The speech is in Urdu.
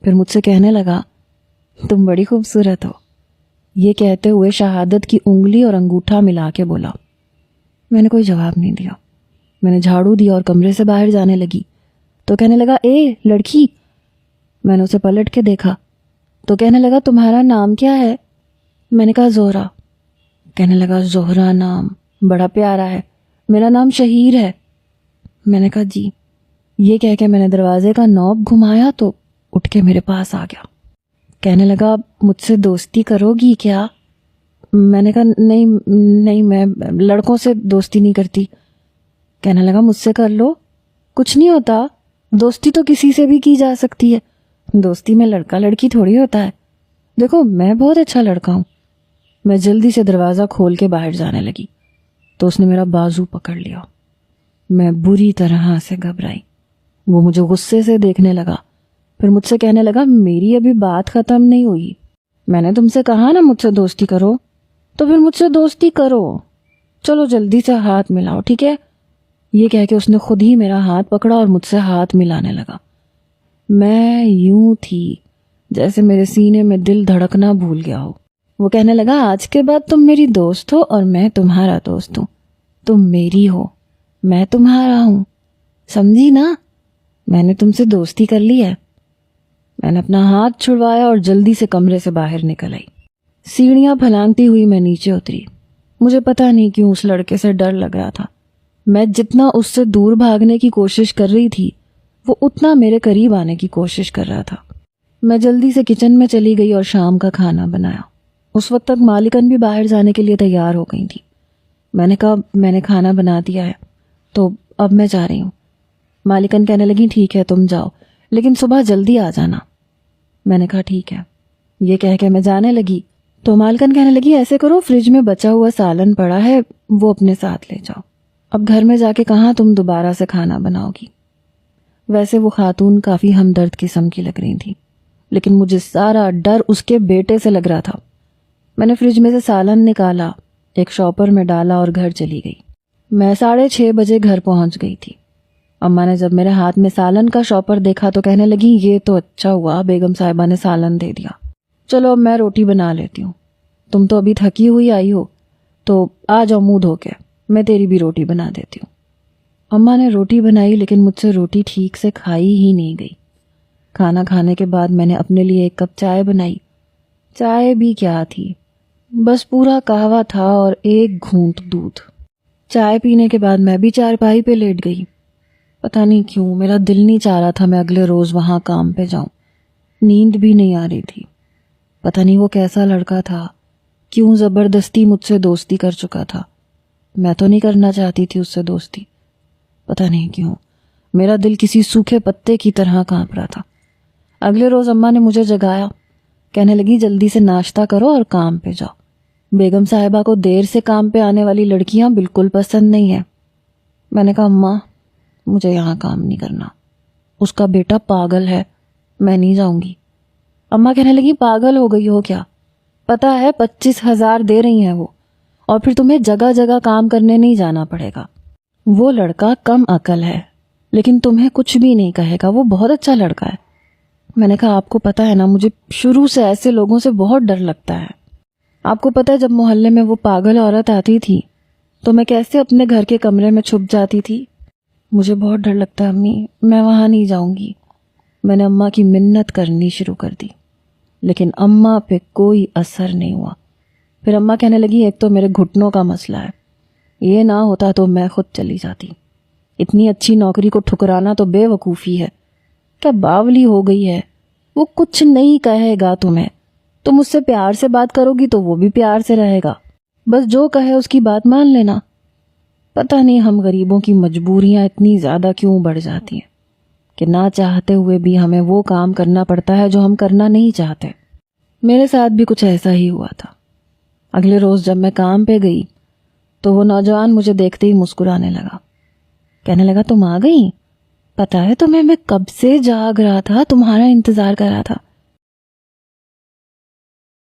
پھر مجھ سے کہنے لگا تم بڑی خوبصورت ہو. یہ کہتے ہوئے شہادت کی انگلی اور انگوٹھا ملا کے بولا. میں نے کوئی جواب نہیں دیا. میں نے جھاڑو دیا اور کمرے سے باہر جانے لگی تو کہنے لگا اے لڑکی. میں نے اسے پلٹ کے دیکھا تو کہنے لگا تمہارا نام کیا ہے؟ میں نے کہا زہرا. کہنے لگا زہرا نام بڑا پیارا ہے، میرا نام شہیر ہے. میں نے کہا جی. یہ کہہ کے میں نے دروازے کا نوب گھمایا تو اٹھ کے میرے پاس آ گیا. کہنے لگا مجھ سے دوستی کرو گی کیا؟ میں نے کہا نہیں میں لڑکوں سے دوستی نہیں کرتی. کہنے لگا مجھ سے کر لو، کچھ نہیں ہوتا، دوستی تو کسی سے بھی کی جا سکتی ہے، دوستی میں لڑکا لڑکی تھوڑی ہوتا ہے، دیکھو میں بہت اچھا لڑکا ہوں. میں جلدی سے دروازہ کھول کے باہر جانے لگی تو اس نے میرا بازو پکڑ لیا. میں بری طرح سے گھبرائی. وہ مجھے غصے سے دیکھنے لگا. پھر مجھ سے کہنے لگا میری ابھی بات ختم نہیں ہوئی، میں نے تم سے کہا نا مجھ سے دوستی کرو، تو پھر مجھ سے دوستی کرو، چلو جلدی سے ہاتھ ملاؤ ٹھیک ہے. یہ کہہ کے اس نے خود ہی میرا ہاتھ پکڑا اور مجھ سے ہاتھ ملانے لگا. میں یوں تھی جیسے میرے سینے میں دل دھڑکنا بھول گیا ہو. وہ کہنے لگا آج کے بعد تم میری دوست ہو اور میں تمہارا دوست ہوں، تم میری ہو میں تمہارا ہوں، سمجھی نا؟ میں نے تم سے دوستی کر لی ہے. میں نے اپنا ہاتھ چھڑوایا اور جلدی سے کمرے سے باہر نکل آئی. سیڑھیاں پھلانگتی ہوئی میں نیچے اتری. مجھے پتہ نہیں کیوں اس لڑکے سے ڈر لگ رہا تھا. میں جتنا اس سے دور بھاگنے کی کوشش کر رہی تھی وہ اتنا میرے قریب آنے کی کوشش کر رہا تھا. میں جلدی سے کچن میں چلی گئی اور شام کا کھانا بنایا. اس وقت تک مالکن بھی باہر جانے کے لیے تیار ہو گئی تھی. میں نے کہا میں نے کھانا بنا دیا ہے تو اب میں جا رہی ہوں. مالکن کہنے لگی ٹھیک ہے تم جاؤ لیکن صبح جلدی آ جانا. میں نے کہا ٹھیک ہے. یہ کہہ کے میں جانے لگی تو مالکن کہنے لگی ایسے کرو فریج میں بچا ہوا سالن پڑا ہے وہ اپنے ساتھ لے جاؤ، اب گھر میں جا کے کہاں تم دوبارہ سے کھانا بناؤ گی. ویسے وہ خاتون کافی ہمدرد قسم کی لگ رہی تھی لیکن مجھے سارا ڈر اس کے بیٹے سے لگ رہا تھا. میں نے فریج میں سے سالن نکالا، ایک شاپر میں ڈالا اور گھر چلی گئی. میں 6:30 بجے گھر پہنچ گئی تھی. اماں نے جب میرے ہاتھ میں سالن کا شاپر دیکھا تو کہنے لگی یہ تو اچھا ہوا بیگم صاحبہ نے سالن دے دیا، چلو اب میں روٹی بنا لیتی ہوں، تم تو ابھی تھکی ہوئی آئی ہو تو آ جاؤ منہ دھو کے میں تیری بھی روٹی بنا دیتی ہوں. اماں نے روٹی بنائی لیکن مجھ سے روٹی ٹھیک سے کھائی ہی نہیں گئی. کھانا کھانے کے بعد میں نے اپنے لیے 1 کپ چائے بنائی. چائے بھی کیا تھی، بس پورا قہوہ تھا اور 1 گھونٹ دودھ. چائے پینے کے بعد میں بھی چارپائی پہ لیٹ گئی. پتہ نہیں کیوں میرا دل نہیں چاہ رہا تھا میں اگلے روز وہاں کام پہ جاؤں. نیند بھی نہیں آ رہی تھی. پتہ نہیں وہ کیسا لڑکا تھا، کیوں زبردستی مجھ سے دوستی کر چکا تھا. میں تو نہیں کرنا چاہتی تھی اس سے دوستی. پتہ نہیں کیوں میرا دل کسی سوکھے پتے کی طرح کانپ رہا تھا. اگلے روز اماں نے مجھے جگایا، کہنے لگی جلدی سے ناشتہ کرو اور کام پہ جاؤ. بیگم صاحبہ کو دیر سے کام پہ آنے والی لڑکیاں بالکل پسند نہیں ہیں. میں نے کہا اماں مجھے یہاں کام نہیں کرنا، اس کا بیٹا پاگل ہے، میں نہیں جاؤں گی. اماں کہنے لگی پاگل ہو گئی ہو کیا؟ پتہ ہے 25,000 دے رہی ہیں وہ، اور پھر تمہیں جگہ جگہ کام کرنے نہیں جانا پڑے گا. وہ لڑکا کم عقل ہے لیکن تمہیں کچھ بھی نہیں کہے گا، وہ بہت اچھا لڑکا ہے. میں نے کہا آپ کو پتہ ہے نا مجھے شروع سے ایسے لوگوں سے بہت ڈر لگتا ہے. آپ کو پتہ ہے جب محلے میں وہ پاگل عورت آتی تھی تو میں کیسے اپنے گھر کے کمرے میں چھپ جاتی تھی. مجھے بہت ڈر لگتا ہے امی، میں وہاں نہیں جاؤں گی. میں نے اماں کی منت کرنی شروع کر دی لیکن اماں پہ کوئی اثر نہیں ہوا. پھر اماں کہنے لگی ایک تو میرے گھٹنوں کا مسئلہ ہے، یہ نہ ہوتا تو میں خود چلی جاتی. اتنی اچھی نوکری کو ٹھکرانا تو بے وقوفی ہے. کیا باولی ہو گئی ہے، وہ کچھ نہیں کہے گا تمہیں، تم اس سے پیار سے بات کرو گی تو وہ بھی پیار سے رہے گا، بس جو کہے اس کی بات مان لینا. پتہ نہیں ہم غریبوں کی مجبوریاں اتنی زیادہ کیوں بڑھ جاتی ہیں کہ نہ چاہتے ہوئے بھی ہمیں وہ کام کرنا پڑتا ہے جو ہم کرنا نہیں چاہتے. میرے ساتھ بھی کچھ ایسا ہی ہوا تھا. اگلے روز جب میں کام پہ گئی تو وہ نوجوان مجھے دیکھتے ہی مسکرانے لگا. کہنے لگا تم آ گئی، پتہ ہے تمہیں میں کب سے جاگ رہا تھا، تمہارا انتظار کر رہا تھا.